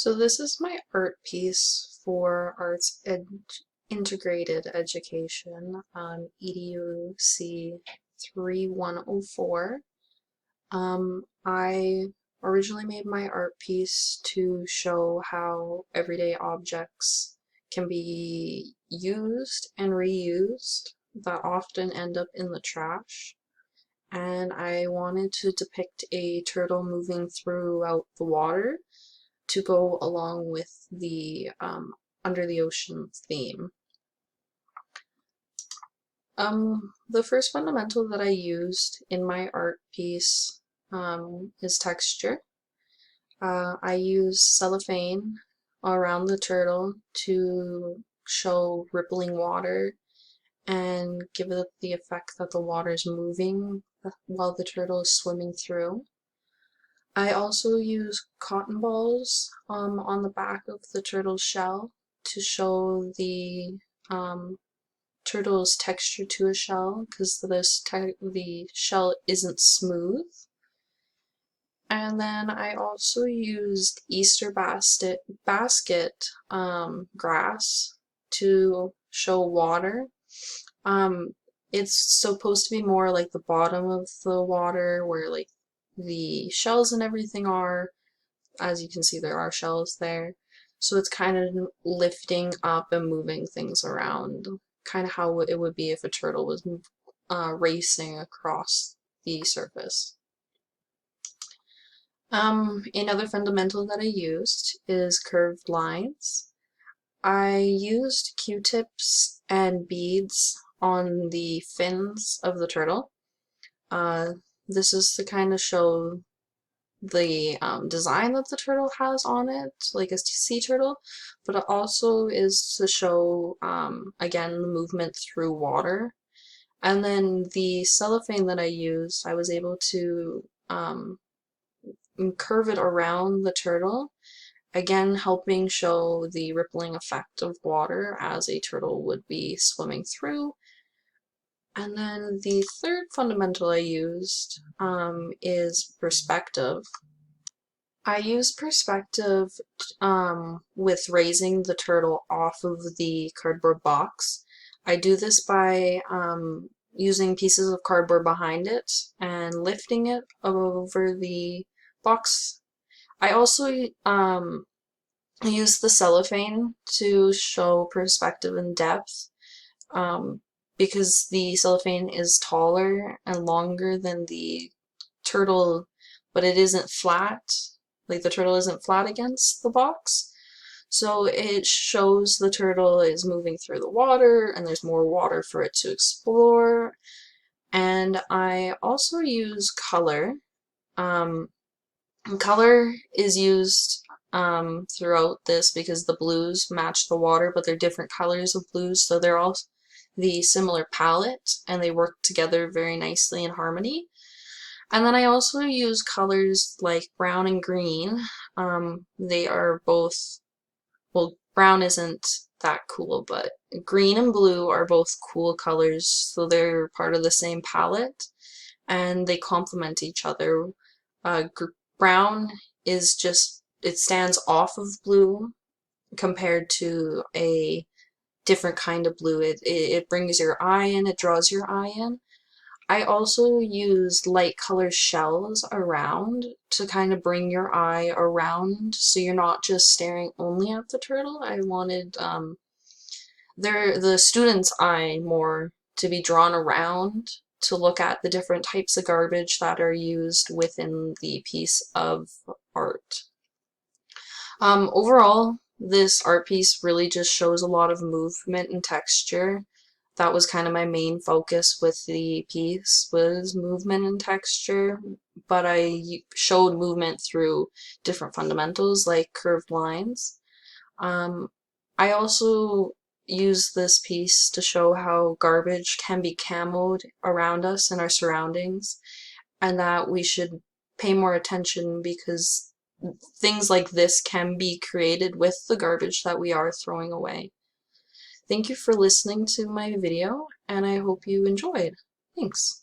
So this is my art piece for Integrated Education, EDUC 3104. I originally made my art piece to show how everyday objects can be used and reused that often end up in the trash. And I wanted to depict a turtle moving throughout the water to go along with the Under the Ocean theme. The first fundamental that I used in my art piece is texture. I used cellophane around the turtle to show rippling water and give it the effect that the water is moving while the turtle is swimming through. I also use cotton balls on the back of the turtle's shell to show the turtle's texture to a shell, because the shell isn't smooth. And then I also used Easter basket grass to show water. It's supposed to be more like the bottom of the water where like the shells and everything are. As you can see, there are shells there. So it's kind of lifting up and moving things around, kind of how it would be if a turtle was racing across the surface. Another fundamental that I used is curved lines. I used Q-tips and beads on the fins of the turtle. This is to kind of show the design that the turtle has on it, like a sea turtle, but it also is to show, again, the movement through water. And then the cellophane that I used, I was able to curve it around the turtle, again helping show the rippling effect of water as a turtle would be swimming through. And then the third fundamental I used is perspective. I use perspective with raising the turtle off of the cardboard box. I do this by using pieces of cardboard behind it and lifting it over the box. I also use the cellophane to show perspective and depth because the cellophane is taller and longer than the turtle, but it isn't flat. Like the turtle isn't flat against the box. So it shows the turtle is moving through the water and there's more water for it to explore. And I also use color. Color is used throughout this because the blues match the water, but they're different colors of blues, so they're all the similar palette and they work together very nicely in harmony. And then I also use colors like brown and green. They are both, well, brown isn't that cool, but green and blue are both cool colors, so they're part of the same palette and they complement each other. Brown is just, it stands off of blue compared to a different kind of blue. It brings your eye in, it draws your eye in. I also used light color shells around to kind of bring your eye around so you're not just staring only at the turtle. I wanted the student's eye more to be drawn around to look at the different types of garbage that are used within the piece of art. Overall, this art piece really just shows a lot of movement and texture. That was kind of my main focus with the piece, was movement and texture, but I showed movement through different fundamentals like curved lines. I also used this piece to show how garbage can be camoed around us in our surroundings, and that we should pay more attention because things like this can be created with the garbage that we are throwing away. Thank you for listening to my video, and I hope you enjoyed. Thanks.